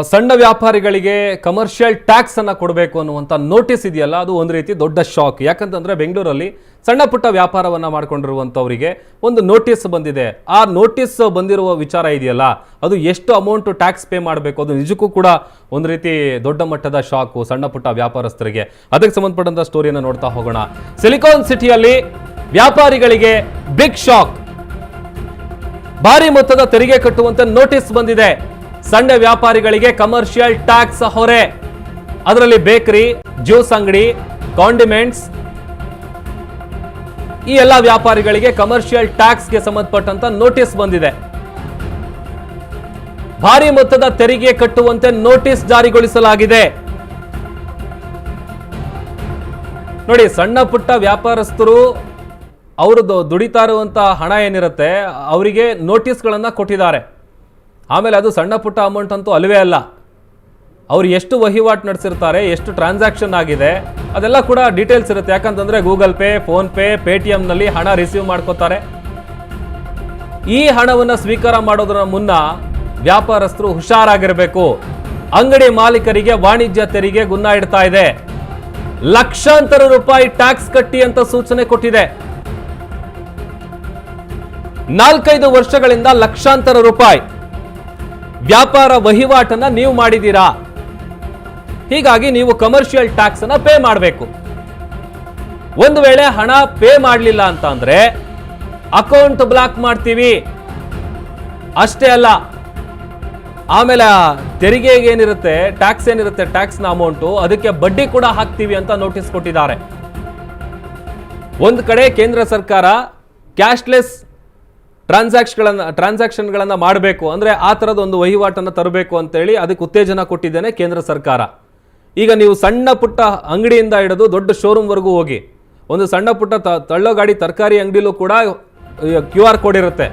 ಸಣ್ಣ ವ್ಯಾಪಾರಿಗಳಿಗೆ commercial tax ಅನ್ನು ಕೊಡಬೇಕು ಅನ್ನುವಂಥ ನೋಟಿಸ್ ಇದೆಯಲ್ಲ, ಅದು ಒಂದು ರೀತಿ ದೊಡ್ಡ ಶಾಕ್. ಯಾಕಂತಂದರೆ ಬೆಂಗಳೂರಲ್ಲಿ ಸಣ್ಣ ಪುಟ್ಟ ವ್ಯಾಪಾರವನ್ನು ಮಾಡ್ಕೊಂಡಿರುವಂಥವರಿಗೆ ಒಂದು ನೋಟಿಸ್ ಬಂದಿದೆ. ಆ ನೋಟಿಸ್ ಬಂದಿರುವ ವಿಚಾರ ಇದೆಯಲ್ಲ, ಅದು ಎಷ್ಟು ಅಮೌಂಟ್ ಟ್ಯಾಕ್ಸ್ ಪೇ ಮಾಡಬೇಕು, ಅದು ನಿಜಕ್ಕೂ ಕೂಡ ಒಂದು ರೀತಿ ದೊಡ್ಡ ಮಟ್ಟದ ಶಾಕು ಸಣ್ಣ ಪುಟ್ಟ ವ್ಯಾಪಾರಸ್ಥರಿಗೆ. ಅದಕ್ಕೆ ಸಂಬಂಧಪಟ್ಟಂಥ ಸ್ಟೋರಿಯನ್ನು ನೋಡ್ತಾ ಹೋಗೋಣ. ಸಿಲಿಕಾನ್ ಸಿಟಿಯಲ್ಲಿ ವ್ಯಾಪಾರಿಗಳಿಗೆ ಬಿಗ್ ಶಾಕ್. ಭಾರಿ ಮೊತ್ತದ ತೆರಿಗೆ ಕಟ್ಟುವಂತೆ ನೋಟಿಸ್ ಬಂದಿದೆ. ಸಣ್ಣ ವ್ಯಾಪಾರಿಗಳಿಗೆ ಕಮರ್ಷಿಯಲ್ ಟ್ಯಾಕ್ಸ್ ಹೊರೆ. ಅದರಲ್ಲಿ ಬೇಕರಿ, ಜ್ಯೂಸ್ ಅಂಗಡಿ, ಕಾಂಡಿಮೆಂಟ್ಸ್, ಈ ಎಲ್ಲ ವ್ಯಾಪಾರಿಗಳಿಗೆ ಕಮರ್ಷಿಯಲ್ ಟ್ಯಾಕ್ಸ್ಗೆ ಸಂಬಂಧಪಟ್ಟಂತ ನೋಟಿಸ್ ಬಂದಿದೆ. ಭಾರಿ ಮೊತ್ತದ ತೆರಿಗೆ ಕಟ್ಟುವಂತೆ ನೋಟಿಸ್ ಜಾರಿಗೊಳಿಸಲಾಗಿದೆ. ನೋಡಿ, ಸಣ್ಣ ಪುಟ್ಟ ವ್ಯಾಪಾರಸ್ಥರು ಅವ್ರದ್ದು ದುಡಿತಾ ಇರುವಂತ ಹಣ ಏನಿರುತ್ತೆ ಅವರಿಗೆ ನೋಟಿಸ್ಗಳನ್ನ ಕೊಟ್ಟಿದ್ದಾರೆ. ಆಮೇಲೆ ಅದು ಸಣ್ಣ ಪುಟ್ಟ ಅಮೌಂಟ್ ಅಂತೂ ಅಲ್ವೇ ಅಲ್ಲ. ಅವ್ರು ಎಷ್ಟು ವಹಿವಾಟು ನಡೆಸಿರ್ತಾರೆ, ಎಷ್ಟು ಟ್ರಾನ್ಸಾಕ್ಷನ್ ಆಗಿದೆ, ಅದೆಲ್ಲ ಕೂಡ ಡೀಟೇಲ್ಸ್ ಇರುತ್ತೆ. ಯಾಕಂತಂದ್ರೆ ಗೂಗಲ್ ಪೇ, ಫೋನ್ ಪೇ, ಪೇಟಿಎಂನಲ್ಲಿ ಹಣ ರಿಸೀವ್ ಮಾಡ್ಕೋತಾರೆ. ಈ ಹಣವನ್ನು ಸ್ವೀಕಾರ ಮಾಡೋದರ ಮುನ್ನ ವ್ಯಾಪಾರಸ್ಥರು ಹುಷಾರಾಗಿರಬೇಕು. ಅಂಗಡಿ ಮಾಲೀಕರಿಗೆ ವಾಣಿಜ್ಯ ತೆರಿಗೆ ಗುನ್ನ ಇಡ್ತಾ ಇದೆ. ಲಕ್ಷಾಂತರ ರೂಪಾಯಿ ಟ್ಯಾಕ್ಸ್ ಕಟ್ಟಿ ಅಂತ ಸೂಚನೆ ಕೊಟ್ಟಿದೆ. 4-5 ವರ್ಷಗಳಿಂದ ಲಕ್ಷಾಂತರ ರೂಪಾಯಿ ವ್ಯಾಪಾರ ವಹಿವಾಟನ್ನ ನೀವು ಮಾಡಿದ್ದೀರಾ. ಹೀಗಾಗಿ ನೀವು ಕಮರ್ಷಿಯಲ್ ಟ್ಯಾಕ್ಸ್ ಅನ್ನ ಪೇ ಮಾಡಬೇಕು. ಒಂದು ವೇಳೆ ಹಣ ಪೇ ಮಾಡಲಿಲ್ಲ ಅಂತ ಅಂದ್ರೆ ಅಕೌಂಟ್ ಬ್ಲಾಕ್ ಮಾಡ್ತೀವಿ. ಅಷ್ಟೇ ಅಲ್ಲ, ಆಮೇಲೆ ತೆರಿಗೆಗೆ ಏನಿರುತ್ತೆ, ಟ್ಯಾಕ್ಸ್ ಏನಿರುತ್ತೆ, ಟ್ಯಾಕ್ಸ್ನ ಅಮೌಂಟು, ಅದಕ್ಕೆ ಬಡ್ಡಿ ಕೂಡ ಹಾಕ್ತೀವಿ ಅಂತ ನೋಟಿಸ್ ಕೊಟ್ಟಿದ್ದಾರೆ. ಒಂದು ಕಡೆ ಕೇಂದ್ರ ಸರ್ಕಾರ ಕ್ಯಾಶ್ಲೆಸ್ ಟ್ರಾನ್ಸಾಕ್ಷನ್ಗಳನ್ನ ಮಾಡಬೇಕು, ಅಂದ್ರೆ ಆ ಥರದ ಒಂದು ವಹಿವಾಟನ್ನು ತರಬೇಕು ಅಂತೇಳಿ ಅದಕ್ಕೆ ಉತ್ತೇಜನ ಕೊಟ್ಟಿದ್ದೇನೆ ಕೇಂದ್ರ ಸರ್ಕಾರ. ಈಗ ನೀವು ಸಣ್ಣ ಪುಟ್ಟ ಅಂಗಡಿಯಿಂದ ಹಿಡಿದು ದೊಡ್ಡ ಶೋರೂಮ್ವರೆಗೂ ಹೋಗಿ, ಒಂದು ಸಣ್ಣ ಪುಟ್ಟ ತಳ್ಳೋ ಗಾಡಿ ತರಕಾರಿ ಅಂಗಡಿಲೂ ಕೂಡ QR ಕೋಡ್ ಇರುತ್ತೆ.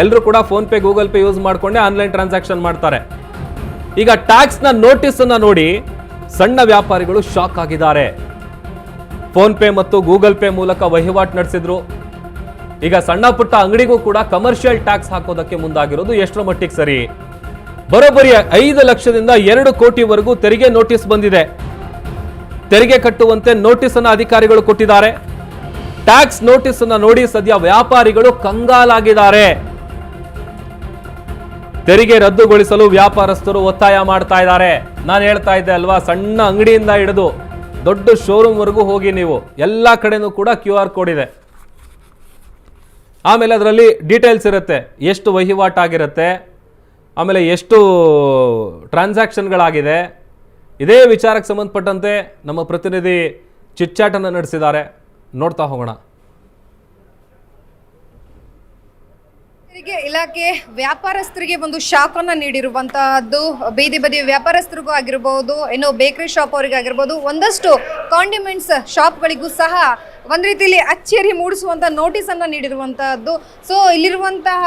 ಎಲ್ಲರೂ ಕೂಡ phone pay, Google pay use ಮಾಡಿಕೊಂಡೇ ಆನ್ಲೈನ್ ಟ್ರಾನ್ಸಾಕ್ಷನ್ ಮಾಡ್ತಾರೆ. ಈಗ ಟ್ಯಾಕ್ಸ್ನ ನೋಟಿಸ್ ಅನ್ನ ನೋಡಿ ಸಣ್ಣ ವ್ಯಾಪಾರಿಗಳು ಶಾಕ್ ಆಗಿದ್ದಾರೆ. ಫೋನ್ ಪೇ ಮತ್ತು ಗೂಗಲ್ ಪೇ ಮೂಲಕ ವಹಿವಾಟು ನಡೆಸಿದ್ರು. ಈಗ ಸಣ್ಣ ಪುಟ್ಟ ಅಂಗಡಿಗೂ ಕೂಡ ಕಮರ್ಷಿಯಲ್ ಟ್ಯಾಕ್ಸ್ ಹಾಕೋದಕ್ಕೆ ಮುಂದಾಗಿರೋದು ಎಷ್ಟರ ಮಟ್ಟಿಗೆ ಸರಿ? ಬರೋಬ್ಬರಿ 5 ಲಕ್ಷದಿಂದ 2 ಕೋಟಿವರೆಗೂ ತೆರಿಗೆ ನೋಟಿಸ್ ಬಂದಿದೆ. ತೆರಿಗೆ ಕಟ್ಟುವಂತೆ ನೋಟಿಸ್ ಅನ್ನು ಅಧಿಕಾರಿಗಳು ಕೊಟ್ಟಿದ್ದಾರೆ. ಟ್ಯಾಕ್ಸ್ ನೋಟಿಸ್ ಅನ್ನು ನೋಡಿ ಸದ್ಯ ವ್ಯಾಪಾರಿಗಳು ಕಂಗಾಲಾಗಿದ್ದಾರೆ. ತೆರಿಗೆ ರದ್ದುಗೊಳಿಸಲು ವ್ಯಾಪಾರಸ್ಥರು ಒತ್ತಾಯ ಮಾಡ್ತಾ ಇದ್ದಾರೆ. ನಾನು ಹೇಳ್ತಾ ಇದ್ದೆ ಅಲ್ವಾ, ಸಣ್ಣ ಅಂಗಡಿಯಿಂದ ಹಿಡಿದು ದೊಡ್ಡ ಶೋರೂಮ್ ವರೆಗೂ ಹೋಗಿ ನೀವು ಎಲ್ಲ ಕಡೆನೂ ಕೂಡ QR ಕೋಡ್ ಇದೆ. ಆಮೇಲೆ ಅದರಲ್ಲಿ ಡೀಟೇಲ್ಸ್ ಇರುತ್ತೆ, ಎಷ್ಟು ವಹಿವಾಟಾಗಿರುತ್ತೆ, ಆಮೇಲೆ ಎಷ್ಟು ಟ್ರಾನ್ಸಾಕ್ಷನ್ಗಳಾಗಿದೆ. ಇದೇ ವಿಚಾರಕ್ಕೆ ಸಂಬಂಧಪಟ್ಟಂತೆ ನಮ್ಮ ಪ್ರತಿನಿಧಿ ಚಿಟ್ಚಾಟನ್ನು ನಡೆಸಿದ್ದಾರೆ. ನೋಡ್ತಾ ಹೋಗೋಣ. ತೆರಿಗೆ ಇಲಾಖೆ ವ್ಯಾಪಾರಸ್ಥರಿಗೆ ಒಂದು ಶಾಕ್ ಅನ್ನ ನೀಡಿರುವಂತಹದ್ದು. ಬೀದಿ ಬದಿ ವ್ಯಾಪಾರಸ್ಥರಿಗೂ ಆಗಿರಬಹುದು, ಇನ್ನು ಬೇಕರಿ ಶಾಪ್ ಅವರಿಗೆ ಆಗಿರ್ಬೋದು, ಒಂದಷ್ಟು ಕಾಂಡಿಮೆಂಟ್ಸ್ ಶಾಪ್ಗಳಿಗೂ ಸಹ ಒಂದು ರೀತಿಯಲ್ಲಿ ಅಚ್ಚರಿ ಮೂಡಿಸುವಂತ ನೋಟಿಸ್ ಅನ್ನ ನೀಡಿರುವಂತಹದ್ದು. ಸೊ ಇಲ್ಲಿರುವಂತಹ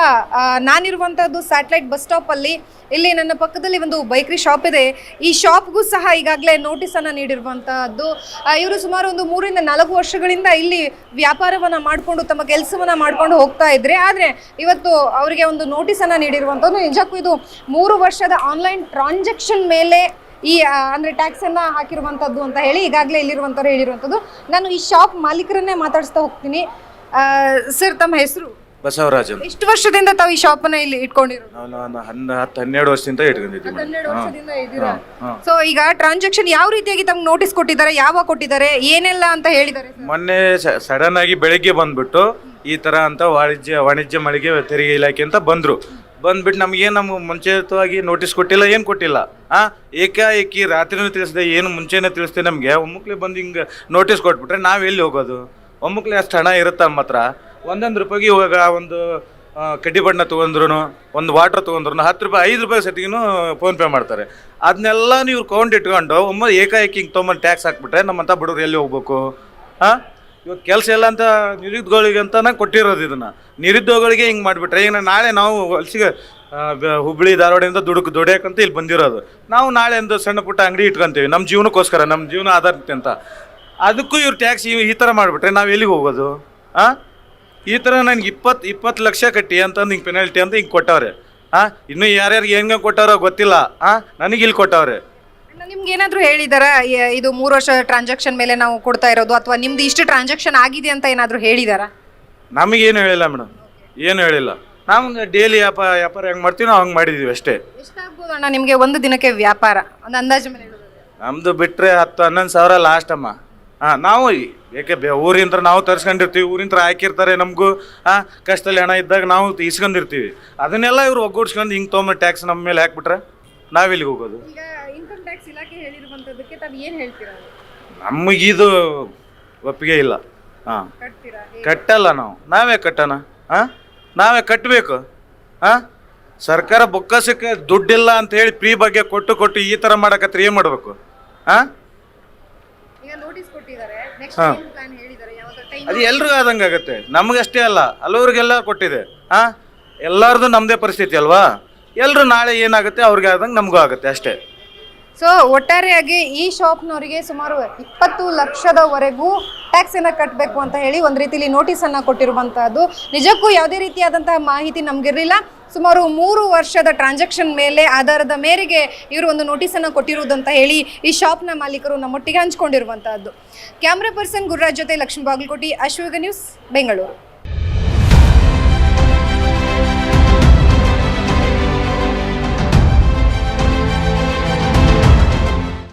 ನಾನಿರುವಂತಹದ್ದು ಸ್ಯಾಟಲೈಟ್ ಬಸ್ ಸ್ಟಾಪ್ ಅಲ್ಲಿ. ಇಲ್ಲಿ ನನ್ನ ಪಕ್ಕದಲ್ಲಿ ಒಂದು ಬೇಕರಿ ಶಾಪ್ ಇದೆ. ಈ ಶಾಪ್ಗೂ ಸಹ ಈಗಾಗಲೇ ನೋಟಿಸ್ ಅನ್ನ ನೀಡಿರುವಂತಹದ್ದು. ಇವರು ಸುಮಾರು ಒಂದು 3-4 ವರ್ಷಗಳಿಂದ ಇಲ್ಲಿ ವ್ಯಾಪಾರವನ್ನ ಮಾಡಿಕೊಂಡು ತಮ್ಮ ಕೆಲಸವನ್ನ ಮಾಡ್ಕೊಂಡು ಹೋಗ್ತಾ ಇದ್ರೆ, ಆದ್ರೆ ಇವತ್ತು ಅವರಿಗೆ ಒಂದು ನೋಟಿಸ್ ಅನ್ನ ನೀಡಿರುವಂತದ್ದು. ನಿಜಕ್ಕೂ ಇದು 3 ವರ್ಷದ ಆನ್ಲೈನ್ ಟ್ರಾನ್ಸಾಕ್ಷನ್ ಮೇಲೆ ಈ ಅಂದ್ರೆ ಟ್ಯಾಕ್ಸ್ ಅನ್ನ ಹಾಕಿರುವಂತದ್ದು ಅಂತ ಹೇಳಿ ಈಗಾಗಲೇ ಇಲ್ಲಿರುವಂತವ್ರು ಹೇಳಿರುವಂತದ್ದು. ನಾನು ಈ ಶಾಪ್ ಮಾಲೀಕರನ್ನೇ ಮಾತಾಡಿಸ್ತಾ ಹೋಗ್ತೀನಿ. ಸರ್, ತಮ್ಮ ಹೆಸರು? ಬಸವರಾಜ್. ಎಷ್ಟು ವರ್ಷದಿಂದ ತಾವು ಈ ಶಾಪ್ ಅನ್ನ ಇಲ್ಲಿ ಇಟ್ಕೊಂಡಿರೋದು? ನಾನು 10-12 ವರ್ಷದಿಂದ ಇಟ್ಕೊಂಡಿದ್ದೀನಿ. 12 ವರ್ಷದಿಂದ ಇದ್ದೀರಾ? ಸೊ ಈಗ ಟ್ರಾನ್ಸಾಕ್ಷನ್ ಯಾವ ರೀತಿಯಾಗಿ ತಮ್ಗೆ ನೋಟಿಸ್ ಕೊಟ್ಟಿದ್ದಾರೆ, ಯಾವಾಗ ಕೊಟ್ಟಿದ್ದಾರೆ, ಏನೆಲ್ಲ ಅಂತ ಹೇಳಿದ್ದಾರೆ? ಮೊನ್ನೆ ಸಡನ್ ಆಗಿ ಬೆಳಿಗ್ಗೆ ಬಂದ್ಬಿಟ್ಟು ಈ ತರ ಅಂತ ವಾಣಿಜ್ಯ ಮಳಿಗೆ ತೆರಿಗೆ ಇಲಾಖೆ ಅಂತ ಬಂದ್ಬಿಟ್ಟು ನಮ್ಗೆ ಮುಂಚಿತವಾಗಿ ನೋಟಿಸ್ ಕೊಟ್ಟಿಲ್ಲ, ಏನು ಕೊಟ್ಟಿಲ್ಲ. ಏಕಾಏಕಿ ರಾತ್ರಿನೂ ತಿಳಿಸಿದೆ, ಏನು ಮುಂಚೆನೇ ತಿಳಿಸ್ದೆ ನಮಗೆ. ಒಮ್ಮುಕ್ಲೆ ಬಂದು ಹಿಂಗೆ ನೋಟಿಸ್ ಕೊಟ್ಬಿಟ್ರೆ ನಾವು ಎಲ್ಲಿ ಹೋಗೋದು? ಒಮ್ಮುಕ್ಲೆ ಅಷ್ಟು ಹಣ ಇರುತ್ತೆ ನಮ್ಮ ಹತ್ರ. 1 ರೂಪಾಯಿಗೆ ಇವಾಗ ಒಂದು ಕಡ್ಡಿ ಬಣ್ಣ ತೊಗೊಂಡ್ರು, ಒಂದು ವಾಟರ್ ತೊಗೊಂಡ್ರು 10 ರೂಪಾಯಿ 5 ರೂಪಾಯಿ ಸೆಟ್ಟಿಗೂ ಫೋನ್ ಪೇ ಮಾಡ್ತಾರೆ. ಅದನ್ನೆಲ್ಲ ನೀವು ಕೌಂಟ್ ಇಟ್ಕೊಂಡು ಏಕಾಏಕಿ ಹಿಂಗೆ ತೊಗೊಂಡು ಟ್ಯಾಕ್ಸ್ ಹಾಕ್ಬಿಟ್ರೆ ನಮ್ಮಂಥ ಬಡವ್ರು ಎಲ್ಲಿ ಹೋಗ್ಬೇಕು? ಇವಾಗ ಕೆಲಸ ಎಲ್ಲ ಅಂತ ನಿರುದ್ಯೋಗಿಗಳಿಗೆ ಅಂತಾನೆ ಕೊಟ್ಟಿರೋದು. ಇದನ್ನು ನಿರುದ್ಯೋಗಿಗಳಿಗೆ ಹಿಂಗೆ ಮಾಡಿಬಿಟ್ರೆ ಈಗ ನಾಳೆ ನಾವು ಹೊಲ್ಸಿಗೆ ಹುಬ್ಬಳ್ಳಿ ಧಾರವಾಡದಿಂದ ದುಡಿಯೋಕ್ಕಂತ ಇಲ್ಲಿ ಬಂದಿರೋದು. ನಾವು ನಾಳೆ ಒಂದು ಸಣ್ಣ ಪುಟ್ಟ ಅಂಗಡಿ ಇಟ್ಕೊಂತೀವಿ ನಮ್ಮ ಜೀವನಕ್ಕೋಸ್ಕರ, ನಮ್ಮ ಜೀವನ ಆಧಾರಿತ ಅಂತ. ಅದಕ್ಕೂ ಇವ್ರು ಟ್ಯಾಕ್ಸ್ ಈ ಥರ ಮಾಡಿಬಿಟ್ರೆ ನಾವು ಎಲ್ಲಿಗೆ ಹೋಗೋದು? ಈ ಥರ ನನಗೆ 20 ಲಕ್ಷ ಕಟ್ಟಿ ಅಂತಂದು ಹಿಂಗೆ ಪೆನಾಲ್ಟಿ ಅಂತ ಹಿಂಗೆ ಕೊಟ್ಟವ್ರೆ. ಇನ್ನೂ ಯಾರ್ಯಾರಿಗೆ ಹೆಂಗೆ ಕೊಟ್ಟಾರೋ ಗೊತ್ತಿಲ್ಲ ನನಗೆ ಇಲ್ಲಿ ಕೊಟ್ಟವ್ರೆ. ನಿಮ್ಗೆ ಏನಾದರೂ ಹೇಳಿದಾರ ಇದು 3 ವರ್ಷ ಟ್ರಾನ್ಸಾಕ್ಷನ್ ಮೇಲೆ ನಾವು ಕೊಡ್ತಾ ಇರೋದು, ಅಥವಾ ನಿಮ್ದು ಇಷ್ಟು ಟ್ರಾನ್ಸಾಕ್ಷನ್ ಆಗಿದೆ ಅಂತ ಏನಾದರೂ ಹೇಳಿದಾರ? ನಮಗೇನು ಹೇಳಿಲ್ಲ ಮೇಡಮ್, ಏನು ಹೇಳಿಲ್ಲ. ನಾವು ಡೈಲಿ ವ್ಯಾಪಾರ ಹೆಂಗೆ ಮಾಡ್ತೀವಿ ನಾವು ಹಂಗೆ ಮಾಡಿದ್ದೀವಿ ಅಷ್ಟೇ. ಎಷ್ಟಾಗ್ಬೋದು ಅಣ್ಣ ನಿಮಗೆ ಒಂದು ದಿನಕ್ಕೆ ವ್ಯಾಪಾರ, ಒಂದು ಅಂದಾಜು ಮೇಲೆ ಹೇಳೋದು? ನಮ್ಮದು ಬಿಟ್ಟರೆ 10-11 ಸಾವಿರ ಲಾಸ್ಟ್ ಅಮ್ಮ. ನಾವು ಏಕೆ ಊರಿಂತ್ರ ನಾವು ತರಿಸ್ಕೊಂಡಿರ್ತೀವಿ, ಊರಿಂತ್ರ ಹಾಕಿರ್ತಾರೆ ನಮಗೂ. ಕಷ್ಟದಲ್ಲಿ ಹಣ ಇದ್ದಾಗ ನಾವು ಇಸ್ಕೊಂಡಿರ್ತೀವಿ, ಅದನ್ನೆಲ್ಲ ಇವ್ರು ಒಗ್ಗೂಡ್ಸ್ಕೊಂಡು ಹಿಂಗೆ ತೊಗೊಂಡು ಟ್ಯಾಕ್ಸ್ ನಮ್ಮ ಮೇಲೆ ಹಾಕ್ಬಿಟ್ರೆ ನಾವೆಲ್ಲಿಗೆ ಹೋಗೋದು? ಈಗ ಇನ್ಕಮ್ ಟ್ಯಾಕ್ಸ್ ಇಲಾಖೆ ಹೇಳಿರುವಂಥದ್ದಕ್ಕೆ ತಾವು ಏನು ಹೇಳ್ತೀರಾ? ನಮಗಿದು ಒಪ್ಪಿಗೆ ಇಲ್ಲ. ಕಟ್ತೀರಾ? ಕಟ್ಟಲ್ಲ ನಾವು. ನಾವೇ ಕಟ್ಟೋಣ? ನಾವೇ ಕಟ್ಟಬೇಕು. ಸರ್ಕಾರ ಬೊಕ್ಕಸಕ್ಕೆ ದುಡ್ಡಿಲ್ಲ ಅಂತ ಹೇಳಿ ಫ್ರೀ ಬಗ್ಗೆ ಕೊಟ್ಟು ಈ ಥರ ಮಾಡಕತ್ರೆ ಏನು ಮಾಡಬೇಕು? ಈಗ ನೋಟಿಸ್ ಕೊಟ್ಟಿದ್ದಾರೆ, ನೆಕ್ಸ್ಟ್ ಏನು ಪ್ಲಾನ್ ಹೇಳಿದ್ದಾರೆ? ಯಾವಾಗ ಟೈಮ್? ಅದು ಎಲ್ರಿಗೂ ಆದಂಗೆ ಆಗುತ್ತೆ, ನಮಗಷ್ಟೇ ಅಲ್ಲ, ಹಲವರಿಗೆಲ್ಲ ಕೊಟ್ಟಿದೆ. ಎಲ್ಲರದು ನಮ್ಮದೇ ಪರಿಸ್ಥಿತಿ ಅಲ್ವಾ? ಎಲ್ಲರೂ ನಾಳೆ ಏನಾಗುತ್ತೆ ಅವ್ರಿಗೆ ಆದಂಗೆ ನಮಗೂ ಆಗುತ್ತೆ ಅಷ್ಟೇ. ಸೊ ಒಟ್ಟಾರೆಯಾಗಿ ಈ ಶಾಪ್ನವರಿಗೆ ಸುಮಾರು 20 ಲಕ್ಷದವರೆಗೂ ಟ್ಯಾಕ್ಸನ್ನು ಕಟ್ಟಬೇಕು ಅಂತ ಹೇಳಿ ಒಂದು ರೀತಿಯಲ್ಲಿ ನೋಟಿಸನ್ನು ಕೊಟ್ಟಿರುವಂತಹದ್ದು. ನಿಜಕ್ಕೂ ಯಾವುದೇ ರೀತಿಯಾದಂತಹ ಮಾಹಿತಿ ನಮಗಿರಲಿಲ್ಲ. ಸುಮಾರು 3 ವರ್ಷದ ಟ್ರಾನ್ಸಾಕ್ಷನ್ ಮೇಲೆ ಆಧಾರದ ಮೇರೆಗೆ ಇವರು ಒಂದು ನೋಟಿಸನ್ನು ಕೊಟ್ಟಿರುವುದಂತ ಹೇಳಿ ಈ ಶಾಪ್ನ ಮಾಲೀಕರು ನಮ್ಮೊಟ್ಟಿಗೆ ಹಂಚ್ಕೊಂಡಿರುವಂತಹದ್ದು. ಕ್ಯಾಮ್ರಾ ಪರ್ಸನ್ ಗುರುರಾಜ್ ಜೊತೆ ಲಕ್ಷ್ಮೀ ಬಾಗಲಕೋಟಿ, ಅಶ್ವಗ ನ್ಯೂಸ್, ಬೆಂಗಳೂರು.